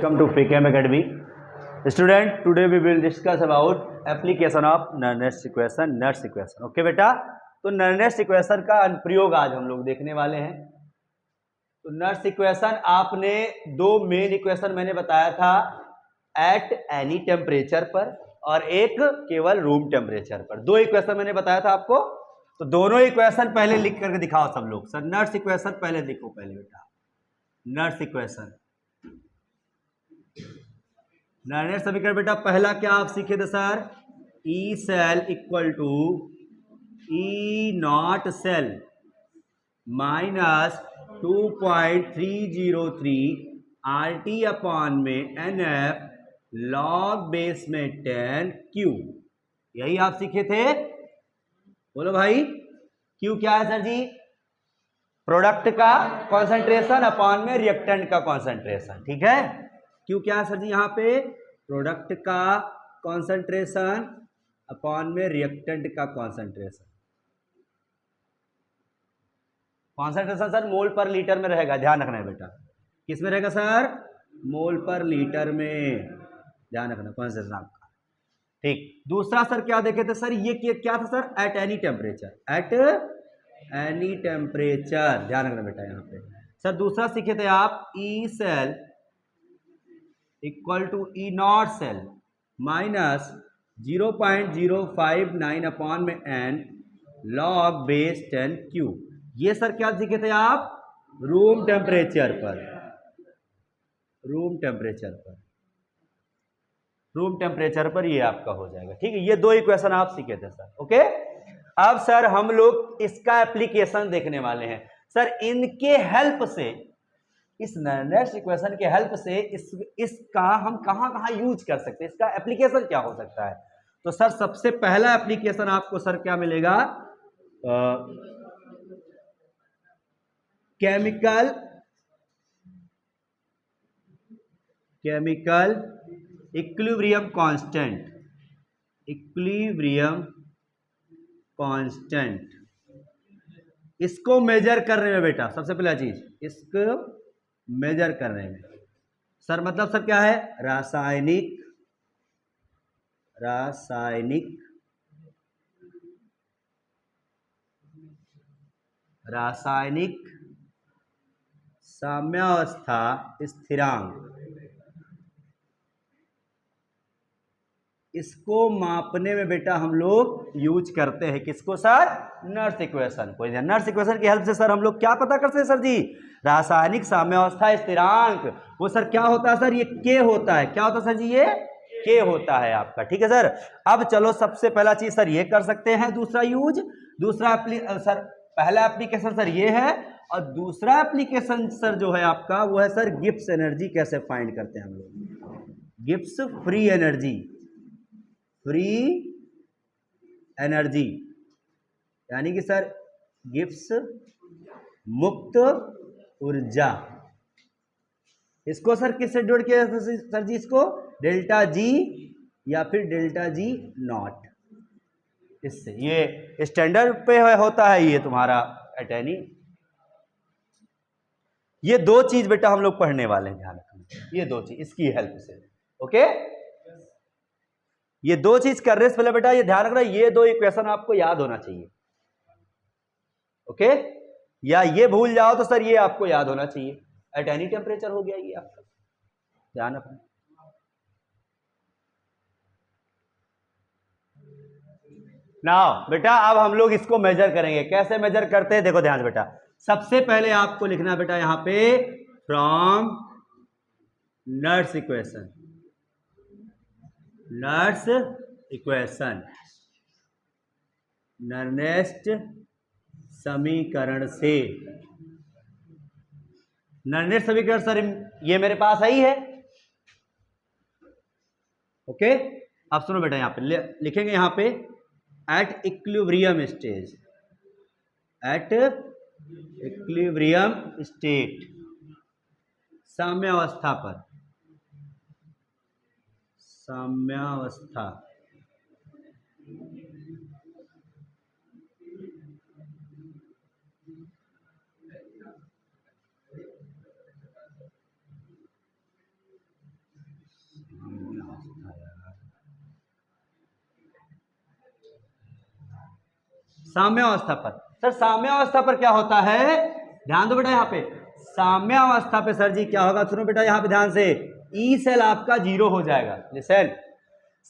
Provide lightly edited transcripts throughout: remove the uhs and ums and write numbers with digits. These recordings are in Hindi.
Welcome to FreeCam Academy. Student, today we will discuss about application of Nernst equation, Nernst equation. Okay बेटा, तो Nernst equation का अनुप्रयोग आज हम लोग देखने वाले हैं. तो Nernst equation आपने दो मेन इक्वेशन मैंने बताया था, एट एनी टेम्परेचर पर और एक केवल रूम टेम्परेचर पर. दो इक्वेशन मैंने बताया था आपको. तो दोनों इक्वेशन पहले लिख करके दिखाओ सब लोग. सर Nernst इक्वेशन पहले लिखो. पहले बेटा Nernst इक्वेशन, नर्नेट समीकरण बेटा पहला क्या आप सीखे थे sir? E cell equal to E naught cell minus 2.303 R T upon में एन एफ लॉग बेस में 10 क्यू. यही आप सीखे थे. बोलो भाई, क्यू क्या है सर जी? प्रोडक्ट का कॉन्सेंट्रेशन अपॉन में रिएक्टेंट का कॉन्सेंट्रेशन. ठीक है, क्यू क्या है सर जी? यहाँ पे प्रोडक्ट का कॉन्सेंट्रेशन अपॉन में रिएक्टेंट का कॉन्सेंट्रेशन. कॉन्सेंट्रेशन सर मोल पर लीटर में रहेगा, ध्यान रखना है बेटा. किस में रहेगा सर? मोल पर लीटर में, ध्यान रखना कॉन्सेंट्रेशन आपका. ठीक. दूसरा सर क्या देखे थे सर? ये क्या था sir? At any temperature. At any temperature, ध्यान रखना बेटा. यहाँ पे सर दूसरा सीखे थे आप E cell equal to E naught cell minus 0.059 upon में एन लॉग बेस 10 क्यू. ये सर क्या सीखे थे आप? रूम टेम्परेचर पर. रूम टेम्परेचर पर, रूम टेम्परेचर पर ये आपका हो जाएगा. ठीक है, ये दो इक्वेशन आप सीखे थे सर. ओके, अब सर हम लोग इसका एप्लीकेशन देखने वाले हैं. सर इनके हेल्प से, इस नर्नेट इक्वेशन के हेल्प से इसका हम कहां कहां यूज कर सकते हैं, इसका एप्लीकेशन क्या हो सकता है. तो सर सबसे पहला एप्लीकेशन आपको सर क्या मिलेगा? Chemical equilibrium constant. Equilibrium constant, इसको मेजर करने में बेटा सबसे पहला चीज, इसको मेजर करने में सर मतलब सर क्या है? रासायनिक साम्यावस्था स्थिरांक. इसको मापने में बेटा हम लोग यूज करते हैं किसको सर? नर्स इक्वेशन को. नर्स इक्वेशन की हेल्प से सर हम लोग क्या पता करते हैं सर जी? रासायनिक साम्यावस्था स्थिरांक. वो सर क्या होता है सर? ये के होता है. क्या होता है सर जी? ये के होता है आपका. ठीक है सर. अब चलो सबसे पहला चीज सर ये कर सकते हैं. दूसरा यूज, दूसरा सर पहला एप्लीकेशन सर ये है, और दूसरा एप्लीकेशन सर जो है आपका वो है सर गिब्स एनर्जी. कैसे फाइंड करते हैं हम लोग? Gibbs free energy. Free energy यानी कि सर गिब्स मुक्त ऊर्जा. इसको सर किससे जोड़ के सर जी? इसको डेल्टा जी या फिर डेल्टा जी नॉट. इससे ये स्टैंडर्ड पे होता है ये तुम्हारा एटर्नी. ये दो चीज बेटा हम लोग पढ़ने वाले हैं, ध्यान रखना. ये दो चीज इसकी हेल्प से. ओके, ये दो चीज करने से पहले बेटा ये ध्यान रखना, ये दो इक्वेशन आपको याद होना चाहिए. ओके, या ये भूल जाओ तो सर ये आपको याद होना चाहिए. एट एनी टेम्परेचर हो गया ये आपका, ध्यान रखना. नाउ बेटा अब हम लोग इसको मेजर करेंगे. कैसे मेजर करते हैं देखो ध्यान से बेटा. सबसे पहले आपको लिखना है बेटा यहां पे from Nernst equation. Nernst equation, Nernst समीकरण से. नर्नेस्ट समीकरण सर ये मेरे पास आई है. ओके, अब सुनो बेटा यहां पे लिखेंगे यहां पे at equilibrium stage. At equilibrium state, साम्यावस्था पर. साम्यावस्था. साम्यावस्था पर। सर साम्यावस्था पर क्या होता है, ध्यान दो बेटा यहाँ पे, साम्यावस्था पे सर जी क्या होगा, सुनो बेटा यहाँ पे ध्यान से, ई सेल आपका 0 हो जाएगा। लिसन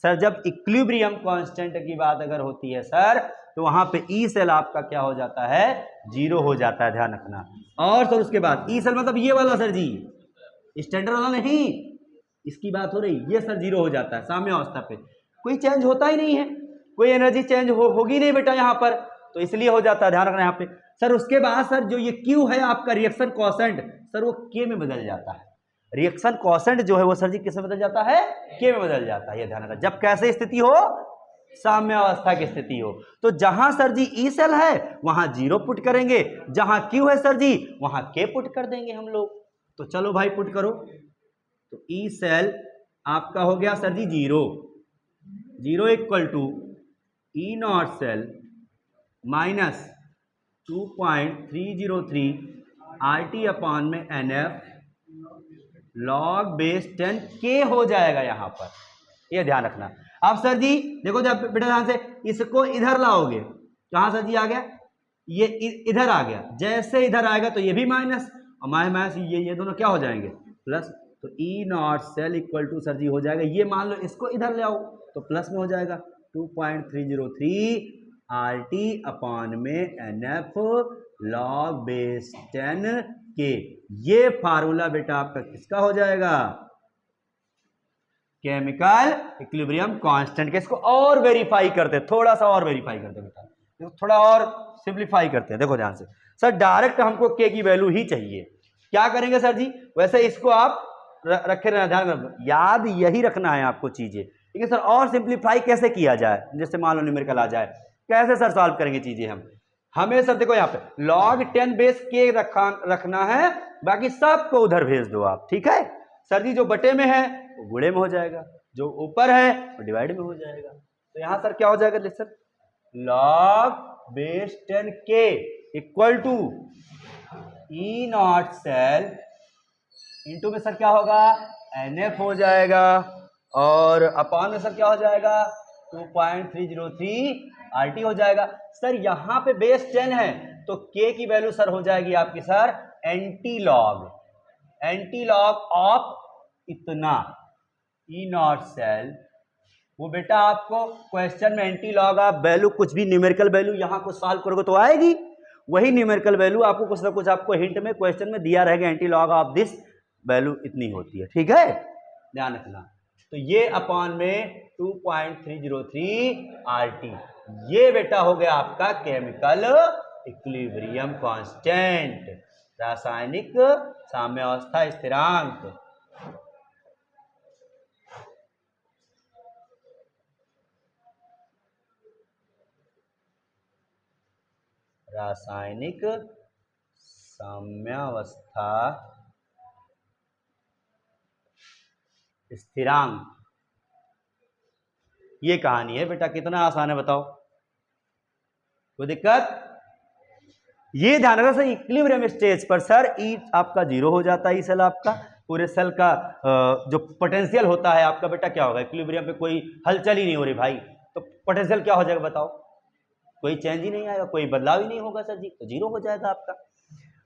सर, जब इक्विलिब्रियम कांस्टेंट की बात अगर होती है सर, तो वहां पे ई सेल आपका क्या हो जाता है, 0 हो जाता है, ध्यान रखना। और सर उसके बाद ई सेल मतलब ये वाला सर जी, स्टैंडर्ड वाला नहीं, इसकी बात हो रही, ये सर 0 हो जाता है साम्यावस्था पे, कोई चेंज होता ही नहीं है, कोई एनर्जी चेंज होगी नहीं बेटा यहाँ पर, तो इसलिए हो जाता है, ध्यान रखना यहाँ पे। सर उसके बाद सर जो ये क्यू है आपका रिएक्शन कॉसेंट, सर वो के में बदल जाता है, रिएक्शन कॉसेंट जो है वो सर जी किसमें बदल जाता है, के में बदल जाता है, ये ध्यान रखना। जब कैसे स्थिति हो, साम्यावस्था की स्थिति हो, तो जहां सर जी ई सेल है वहां 0 पुट करेंगे, जहां क्यू है सर जी वहां के पुट कर देंगे हम लोग। तो चलो भाई पुट करो, तो ई सेल आपका हो गया sir ji 0, 0 equal to E naught cell minus 2.303 RT upon में NF लॉग बेस 10 के हो जाएगा यहाँ पर, ये ध्यान रखना। अब सर जी देखो, जब बेटा ध्यान से इसको इधर लाओगे, कहाँ सर जी आ गया, ये इधर आ गया, जैसे इधर आएगा तो ये भी माइनस, और माइनस ये दोनों क्या हो जाएंगे, प्लस। तो E naught cell equal to sir ji हो जाएगा, ये मान लो इसको इधर ले आओ तो प्लस में हो जाएगा 2.303 RT अपॉन में NF लॉग बेस 10 के। ये फार्मूला बेटा आपका किसका हो जाएगा, केमिकल इक्विलिब्रियम कांस्टेंट के। इसको और वेरीफाई करते हैं, थोड़ा सा और वेरीफाई करते हैं बेटा, देखो थोड़ा और सिंप्लीफाई करते हैं, देखो ध्यान से। सर डायरेक्ट हमको के की वैल्यू ही चाहिए, क्या करेंगे सर जी, वैसे इसको आप रखे रहना, ध्यान रखना, याद यही रखना है आपको चीजें, ठीक है सर। और सिंप्लीफाई कैसे किया जाए, जैसे मान लो न्यूमेरिकल आ जाए, कैसे सर सॉल्व करेंगे चीजें हम, हमें सर देखो यहाँ पे log 10 बेस के रखना है, बाकी सबको उधर भेज दो आप, ठीक है सर जी। जो बटे में है वो गुणे में हो जाएगा, जो ऊपर है वो डिवाइड में हो जाएगा। तो यहां सर क्या हो जाएगा, लिसन log बेस 10 के equal to E naught cell into में सर क्या होगा, NF हो जाएगा, और अपॉन में सर क्या हो जाएगा 2.303 RT हो जाएगा। सर यहां पे बेस 10 है तो K की वैल्यू सर हो जाएगी आपकी सर एंटी लॉग ऑफ इतना ई नॉट सेल, वो बेटा आपको क्वेश्चन में एंटी लॉग ऑफ वैल्यू, कुछ भी न्यूमेरिकल वैल्यू यहां को सॉल्व करोगे तो आएगी, वही न्यूमेरिकल वैल्यू आपको कुछ ना कुछ आपको हिंट में क्वेश्चन में दिया रहेगा, anti log of this value इतनी होती है, ठीक है, ध्यान रखना। तो ये अपॉन में 2.303 RT, ये बेटा हो गया आपका केमिकल इक्विलिब्रियम कांस्टेंट, रासायनिक साम्यावस्था स्थिरांक। रासायनिक साम्यावस्था स्थिरांक, ये कहानी है बेटा, कितना आसान है बताओ, कोई दिक्कत। ये ध्यान रखना सर, इक्विलिब्रियम स्टेज पर सर ई आपका 0 हो जाता है, ई सेल आपका पूरे सेल का जो पोटेंशियल होता है आपका बेटा क्या होगा, इक्विलिब्रियम पे कोई हलचल ही नहीं हो रही भाई, तो पोटेंशियल क्या हो जाएगा बताओ, कोई चेंज ही नहीं आएगा, कोई बदलाव ही नहीं होगा सर जी, तो 0 हो जाएगा आपका।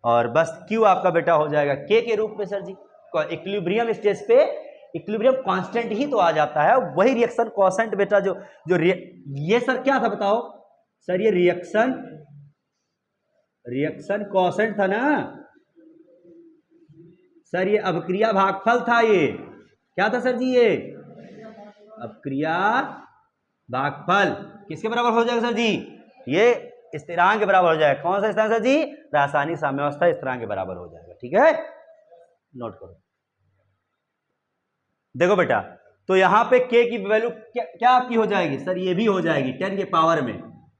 और बस क्यू आपका बेटा हो जाएगा के रूप में सर जी, इक्विलिब्रियम स्टेज पे इक्विलिब्रियम कांस्टेंट ही तो आ जाता है, वही रिएक्शन कॉसेंट बेटा जो ये सर क्या था बताओ सर, ये रिएक्शन कॉसेंट था ना सर, ये अभिक्रिया भागफल था, ये क्या था सर जी, ये अभिक्रिया भागफल किसके बराबर हो जाएगा सर जी, ये स्थिरांक के बराबर हो जाएगा। कौन सा स्थिरांक सर जी, रासायनिक साम्यावस्था स्थिरांक के बराबर हो जाएगा, ठीक है, नोट करो। देखो बेटा, तो यहां पे के की वैल्यू क्या आपकी हो जाएगी सर, ये भी हो जाएगी 10 के पावर में,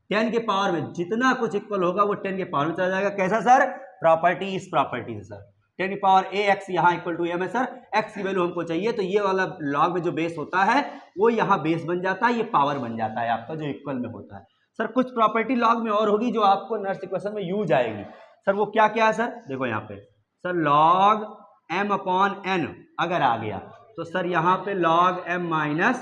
10 के पावर में जितना कुछ इक्वल होगा वो 10 के पावर में चला जाएगा। कैसा सर, प्रॉपर्टी इस प्रॉपर्टी से सर, 10 की पावर ए एक्स यहाँ इक्वल टू एम है सर, एक्स की वैल्यू हमको चाहिए, तो ये वाला लॉग में जो बेस होता है वो यहाँ बेस बन जाता है, ये पावर बन जाता है आपका जो इक्वल में होता है। सर कुछ प्रॉपर्टी लॉग में और होगी जो आपको नेक्स्ट इक्वेशन में यूज आएगी सर, वो क्या क्या है सर, देखो यहाँ पे sir log m upon n अगर आ गया तो सर यहाँ पे log m minus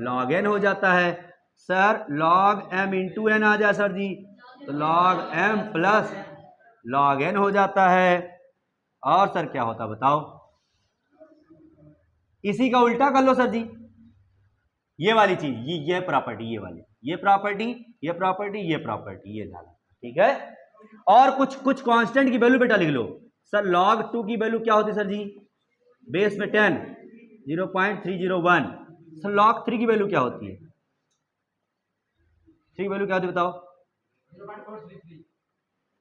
log n हो जाता है, sir log m into N आ जाए सर जी, तो log m plus log n हो जाता है। और सर क्या होता बताओ, इसी का उल्टा कर लो सर जी, ये वाली चीज, ये प्रॉपर्टी, ये वाली, ये प्रॉपर्टी, ये प्रॉपर्टी, ये प्रॉपर्टी, ये ध्यान, ठीक है। और कुछ कांस्टेंट की वैल्यू बेटा लिख लो। सर log 2 की वैल्यू क्या होती है सर जी, बेस में 10, 0.301। सर log 3 की वैल्यू क्या होती है, 3 की वैल्यू क्या होती है बताओ,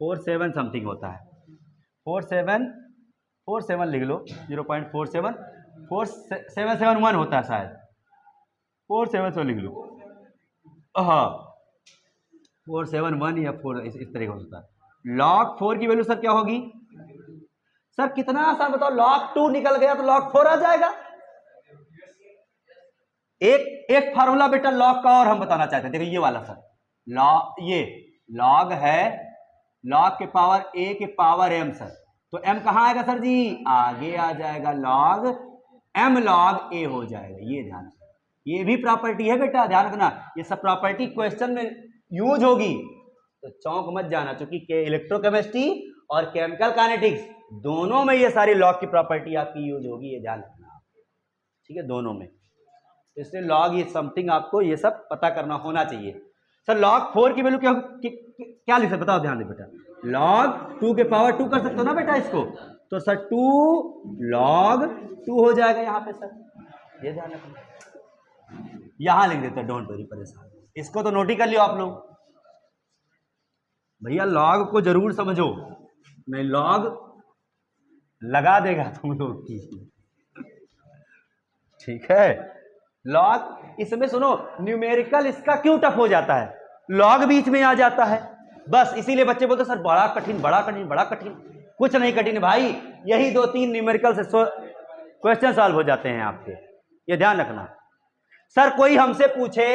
47 समथिंग होता है, 47 लिख लो, 0.47, 4771 होता है शायद, 477 लिख लो, हाँ 471 या 4 इस तरह का होता है। log 4 की वैल्यू सर क्या होगी, सर कितना आसान बताओ, log 2 निकल गया तो log 4 आ जाएगा। एक फार्मूला बेटा log का और हम बताना चाहते हैं, देखो ये वाला सर, log, ये log है, log के पावर a के पावर m सर, तो m कहां आएगा सर जी, आगे आ जाएगा, log m log a हो जाएगा। ये ध्यान, ये भी प्रॉपर्टी है बेटा, ध्यान रखना, ये सब प्रॉपर्टी क्वेश्चन में यूज होगी, तो चौंक मत जाना, क्योंकि इलेक्ट्रोकेमिस्ट्री और केमिकल काइनेटिक्स दोनों में ये सारी लॉग की प्रॉपर्टी आपकी यूज होगी, ये ध्यान रखना, ठीक है, दोनों में। तो इसलिए लॉग ये समथिंग आपको ये सब पता करना होना चाहिए। सर log 4 की वैल्यू क्या लिख सकते बताओ, ध्यान दे बेटा, log 2 के पावर 2 कर सकते हो ना बेटा इसको, तो सर 2 log 2 हो जाएगा यहाँ पे सर, ये ध्यान रखना। यहां लिख देते हैं, डोंट वरी, परेशान, इसको तो नोट ही कर लियो आप लोग भैया, लॉग को जरूर समझो, नहीं लॉग लगा देगा तुम लोग की, ठीक है। लॉग इसमें सुनो, न्यूमेरिकल इसका क्यों टफ हो जाता है, लॉग बीच में आ जाता है, बस इसीलिए बच्चे बोलते सर बड़ा कठिन, बड़ा कठिन, बड़ा कठिन। कुछ नहीं कठिन भाई, यही 2-3 न्यूमेरिकल से क्वेश्चन सॉल्व हो जाते हैं आपके, ये ध्यान रखना। सर कोई हमसे पूछे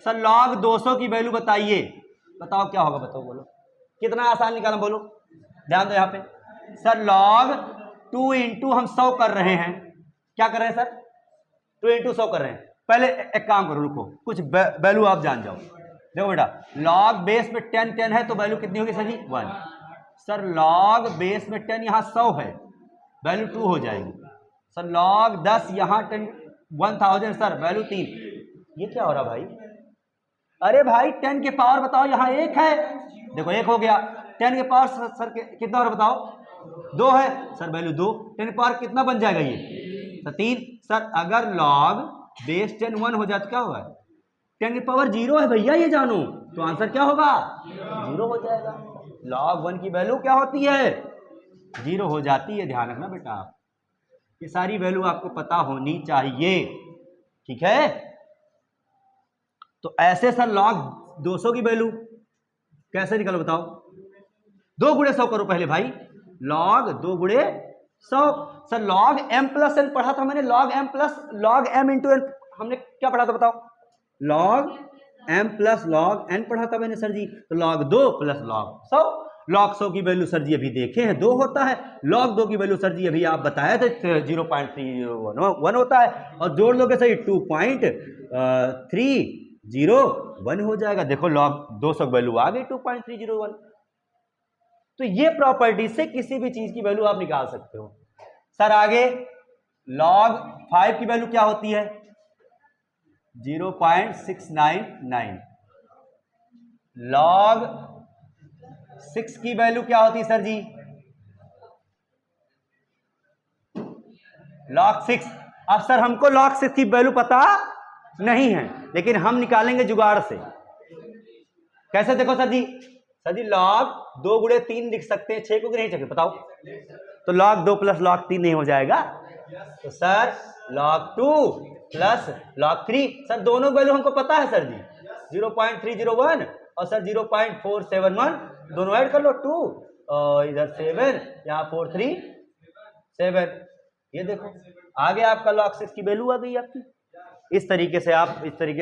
सर log 200 की वैल्यू बताइए, बताओ क्या होगा, बताओ, बोलो कितना आसान निकाला, बोलो, ध्यान दो यहाँ पे। सर log 2 इंटू हम 100 कर रहे हैं, क्या कर रहे हैं सर, 2 इंटू 100 कर रहे हैं। पहले एक काम करो, रुको, कुछ वैल्यू आप जान जाओ। देखो बेटा, log बेस में 10 है तो वैल्यू कितनी होगी सर जी, 1। सर log बेस में 10 यहाँ 100 है, वैल्यू 2 हो जाएगी। सर log 10 यहाँ 1000 सर, वैल्यू 3। ये क्या हो रहा भाई, अरे भाई 10 के पावर बताओ, यहाँ 1 है, देखो 1 हो गया, 10 के पावर सर कितना और बताओ, 2 है सर, वैल्यू 2, 10 के पावर कितना बन जाएगा ये सर, 3। सर अगर log बेस 10 1 हो जाए तो क्या होगा, 10 की पावर 0 है भैया, ये जानो, तो आंसर क्या होगा, 0 हो जाएगा। log 1 की वैल्यू क्या होती है, 0 हो जाती है, ध्यान रखना बेटा, ये सारी वैल्यू आपको पता होनी चाहिए, ठीक है। तो ऐसे सर log 200 की वैल्यू कैसे निकालो बताओ, 2 गुणे 100 करो पहले भाई, log 2 गुणे 100। Sir log m plus n पढ़ा था मैंने, log m plus log m into n हमने क्या पढ़ा था बताओ, log m plus log n पढ़ा था मैंने सर जी, तो log 2 प्लस log 100। log 100 की वैल्यू सर जी अभी देखे हैं 2 होता है, log 2 की वैल्यू सर जी अभी आप बताए थे 0.301 होता है, और जोड़ लोगे सही 2.301 हो जाएगा। देखो log 200 वैल्यू आ गई 2.301। तो ये प्रॉपर्टी से किसी भी चीज की वैल्यू आप निकाल सकते हो। सर आगे log 5 की वैल्यू क्या होती है, 0.699। log 6 की वैल्यू क्या होती है सर जी, log 6। अब सर हमको log 6 की वैल्यू पता नहीं है, लेकिन हम निकालेंगे जुगाड़ से। कैसे, देखो सर जी, log 2 गुणे 3 लिख सकते हैं, 6 को नहीं सकते बताओ, तो log 2 प्लस log 3 नहीं हो जाएगा, तो sir log 2 plus log 3। Sir दोनों वैल्यू हमको पता है सर जी, 0.301 और सर 0.471, दोनों ऐड कर लो, 2 और इधर 7, यहाँ 4 3 7, ये देखो आ गया आपका log 6 की वैल्यू आ गई आपकी। इस तरीके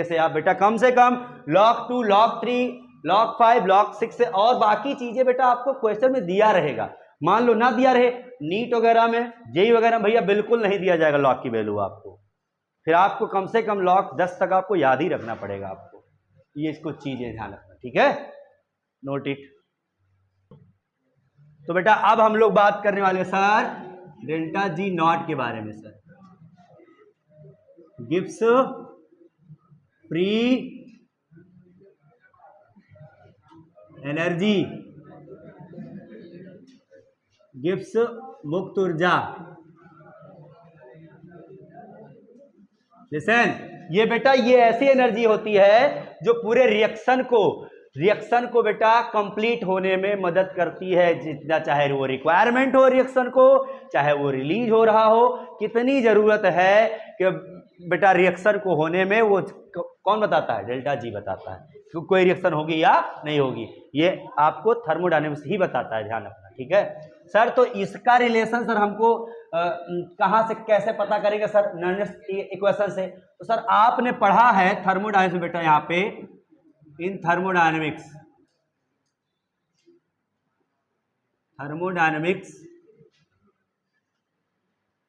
से आप बेटा कम से कम log 2 log 3 log 5 log 6 से, और बाकी चीजें बेटा आपको क्वेश्चन में दिया रहेगा। मान लो ना दिया रहे, नीट वगैरह में, जेई वगैरह में भैया बिल्कुल नहीं दिया जाएगा log की वैल्यू आपको, फिर आपको कम से कम log 10 तक आपको याद ही रखना पड़ेगा आपको, ये इसको चीजें ध्यान रखना, ठीक है, नोट इट। तो बेटा अब हम लोग बात करने वाले सर डेल्टा जी नॉट के बारे में। Sir Gibbs free energy, Gibbs मुक्त ऊर्जा। लिसन, ये बेटा ये ऐसी एनर्जी होती है जो पूरे रिएक्शन को बेटा कंप्लीट होने में मदद करती है, जितना चाहे वो रिक्वायरमेंट हो रिएक्शन को, चाहे वो रिलीज हो रहा हो, कितनी जरूरत है कि बेटा रिएक्शन को होने में, वो कौन बताता है? डेल्टा जी बताता है कि कोई रिएक्शन होगी या नहीं होगी। ये आपको थर्मोडायनेमिक्स ही बताता है, ध्यान रखना, ठीक है सर। तो इसका रिलेशन सर हमको कहां से कैसे पता करेंगे सर? नॉर्डस्ट इक्वेशन से। तो सर आपने पढ़ा है थर्मोडायनेमिक्स बेटा, यहां पे इन थर्मोडायनेमिक्स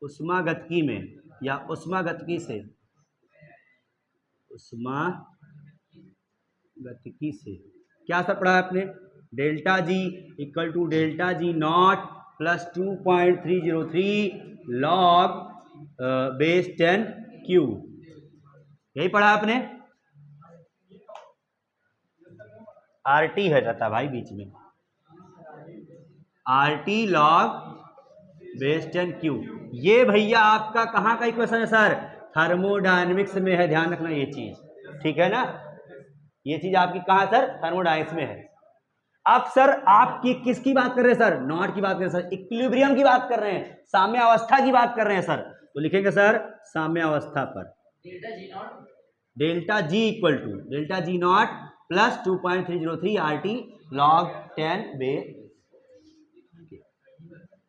उष्मागतिकी में, या उष्मागतिकी से, उष्मागतिकी से क्या सर पढ़ा है आपने? Delta G equal to delta G naught plus 2.303 log base 10 Q, यही पढ़ा आपने। आरटी है रहता भाई बीच में, आरटी लॉग बेस 10 क्यू। ये भैया आपका कहाँ का इक्वेशन है सर? थर्मोडायनेमिक्स में है, ध्यान रखना ये चीज, ठीक है ना। ये चीज आपकी कहाँ सर? थर्मोडायनेमिक्स में है। अब सर आप किसकी बात कर रहे हैं सर? नॉट की बात कर रहे हैं सर, इक्विलिब्रियम की बात कर रहे हैं, साम्यावस्था की बात कर रहे हैं सर। तो लिखेंगे सर साम्यावस्था पर delta G equal to delta G naught plus 2.303 RT log 10 base.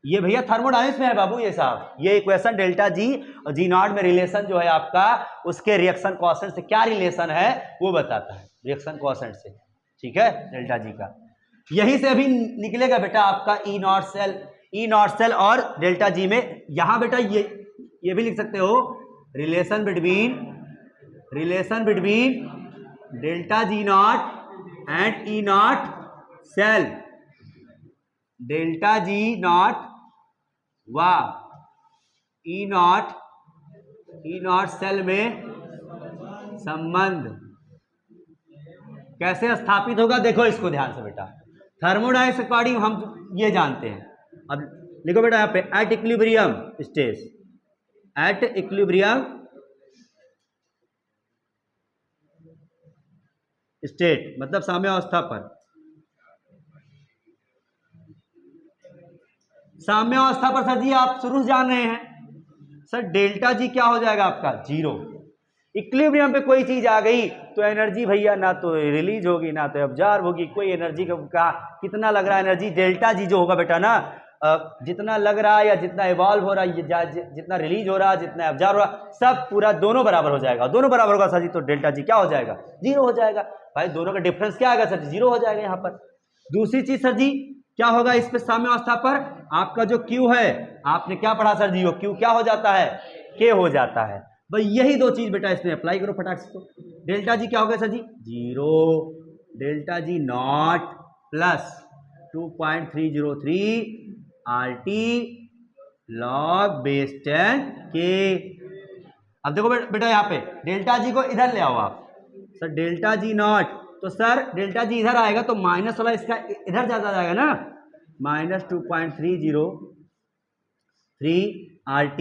ये भैया थर्मोडायनेमिक्स में है बाबू, ये साहब ये इक्वेशन डेल्टा जी और जी नॉट में रिलेशन जो है आपका, उसके रिएक्शन कोएफिशिएंट से क्या रिलेशन है वो बताता है, रिएक्शन कोएफिशिएंट से, ठीक है, डेल्टा जी का। यही से अभी निकलेगा बेटा आपका ई नॉट सेल और डेल्टा जी में। यहां बेटा ये भी लिख सकते हो, relation between delta G naught and E naught cell. Delta G naught व ई नॉट सेल में संबंध कैसे स्थापित होगा? देखो इसको ध्यान से बेटा, थर्मोडायनेमिक्स अकॉर्डिंग हम ये जानते हैं। अब लिखो बेटा यहाँ पे at equilibrium stage, at equilibrium state मतलब साम्यावस्था पर, साम्यावस्था पर सर जी आप शुरू से जान रहे हैं सर, डेल्टा जी क्या हो जाएगा आपका? जीरो। इक्विलिब्रियम पे कोई चीज आ गई तो एनर्जी भैया ना तो रिलीज होगी ना तो एब्जॉर्ब होगी, कोई एनर्जी का कितना लग रहा है एनर्जी, डेल्टा जी जो होगा बेटा ना, जितना लग रहा है या जितना इवॉल्व हो रहा है, जितना रिलीज हो रहा है, जितना एब्जॉर्ब हो रहा है, सब पूरा दोनों बराबर हो जाएगा। दोनों बराबर होगा सर जी, तो डेल्टा जी क्या हो जाएगा? जीरो हो जाएगा। भाई दोनों का डिफरेंस क्या आएगा सर? जीरो हो जाएगा यहाँ पर। दूसरी चीज सर जी क्या होगा इस पे साम्यावस्था पर? आपका जो क्यू है, आपने क्या पढ़ा सर जी? वो क्यू क्या हो जाता है? के हो जाता है। भाई यही दो चीज बेटा इसमें अप्लाई करो फटाक से। तो डेल्टा जी क्या हो गया sir ji? Zero. Delta G naught plus 2.303 RT log base 10 के। अब देखो बेटा यहाँ पे डेल्टा जी को इधर ले आओ आप सर, डेल्टा जी नॉट, तो सर डेल्टा जी इधर आएगा तो माइनस वाला इसका इधर ज्यादा जाएगा ना, माइनस 2.303 RT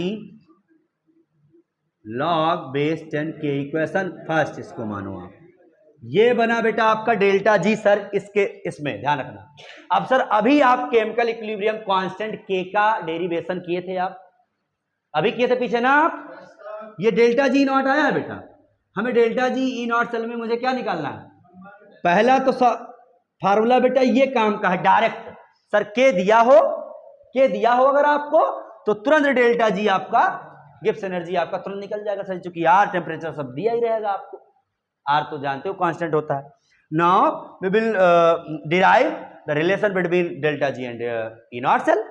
log बेस 10 के। इक्वेशन फर्स्ट इसको मानो आप, ये बना बेटा आपका डेल्टा जी सर। इसमें ध्यान रखना। अब सर अभी आप केमिकल इक्विलिब्रियम कांस्टेंट के का डेरिवेशन किए थे, आप अभी किए थे पीछे ना आप। ये डेल्टा जी नॉट आया है बेटा, हमें delta G E naught cell में मुझे क्या निकालना है? पहला तो फार्मूला बेटा ये काम का है डायरेक्ट सर, के दिया हो अगर आपको तो तुरंत डेल्टा जी आपका गिब्स एनर्जी आपका तुरंत निकल जाएगा सर, चूंकि आर टेम्परेचर सब दिया ही रहेगा आपको, आर तो जानते हो कांस्टेंट होता है। Now we will derive the relation between delta G and E naught cell.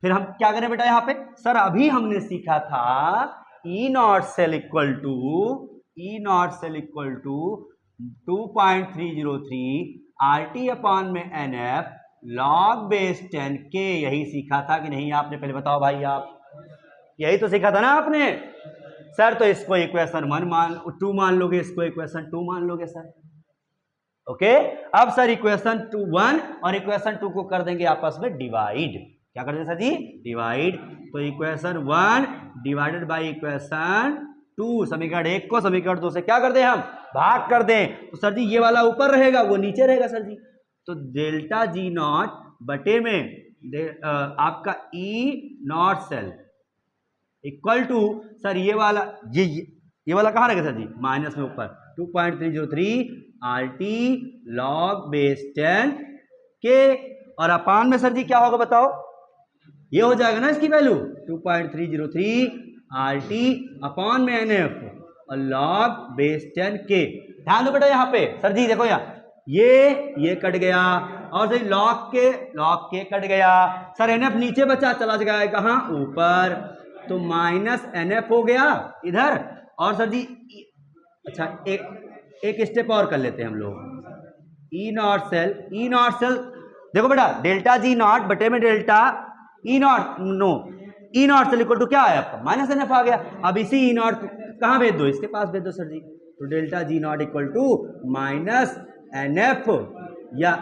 फिर हम क्या करें बेटा यहाँ पे सर, अभी हमने सीखा था E naught cell equal to 2.303 RT upon में NF log बेस 10 K। यही सीखा था कि नहीं आपने? पहले बताओ भाई, आप यही तो सीखा था ना आपने? सर तो इसको इक्वेशन 2 मान लोगे, इसको इक्वेशन 2 मान लोगे सर। ओके, अब सर इक्वेशन 1 और इक्वेशन 2 को कर देंगे आपस में डिवाइड। क्या कर देंगे सर जी? डिवाइड। तो इक्वेशन 1 डिवाइडेड बाय इक्वेशन 2, समीकरण 1 को समीकरण 2 से क्या कर दें हम? भाग कर दें। तो सर जी ये वाला ऊपर रहेगा, वो नीचे रहेगा सर जी। तो डेल्टा जी नॉट बटे में आपका E naught cell equal to sir ये वाला ये वाला कहाँ रहेगा सर जी? माइनस में ऊपर 2.303 RT log बेस 10 के, और अपान में सर जी क्या होगा बताओ? ये हो जाएगा ना इसकी वैल्यू 2.303 RT अपॉन में NF और log बेस 10 के। ध्यान दो बेटा यहाँ पे सर जी, देखो यहाँ ये कट गया और सर log के कट गया सर। NF नीचे बचा, चला जाएगा कहाँ? ऊपर। तो माइनस NF हो गया इधर। और सर जी अच्छा एक स्टेप और कर लेते हैं हम लोग। ई नॉट सेल देखो बेटा, डेल्टा जी नॉट बटे में delta E naught cell equal to क्या है आपका? माइनस NF आ गया। अब इसी ई नॉट कहाँ भेज दो? इसके पास भेज दो सर जी। तो delta G naught equal to minus NF या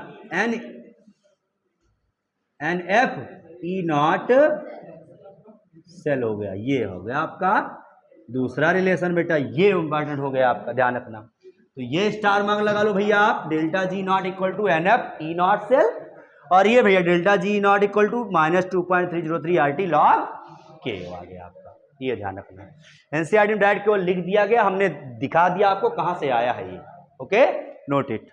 NF ई नॉट सेल हो गया। ये हो गया आपका दूसरा रिलेशन बेटा, ये इंपॉर्टेंट हो गया आपका, ध्यान रखना। तो ये स्टार मार्क लगा लो भैया आप, delta G naught equal to NF E naught cell, और ये भैया delta G naught equal to minus 2.303 RT log K आ गया आपका। ये ध्यान रखना है। एनसीईआरटी में डायरेक्ट केवल लिख दिया गया, हमने दिखा दिया आपको कहां से आया है ये। Okay, note it.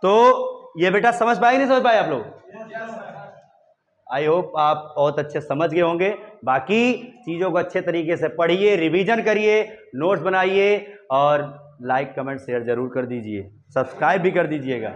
तो ये बेटा समझ पाए नहीं समझ पाए आप लोग? आई होप आप बहुत अच्छे समझ गए होंगे। बाकी चीज़ों को अच्छे तरीके से पढ़िए, रिवीजन करिए, नोट्स बनाइए और लाइक कमेंट शेयर जरूर कर दीजिए, सब्सक्राइब भी कर दीजिएगा।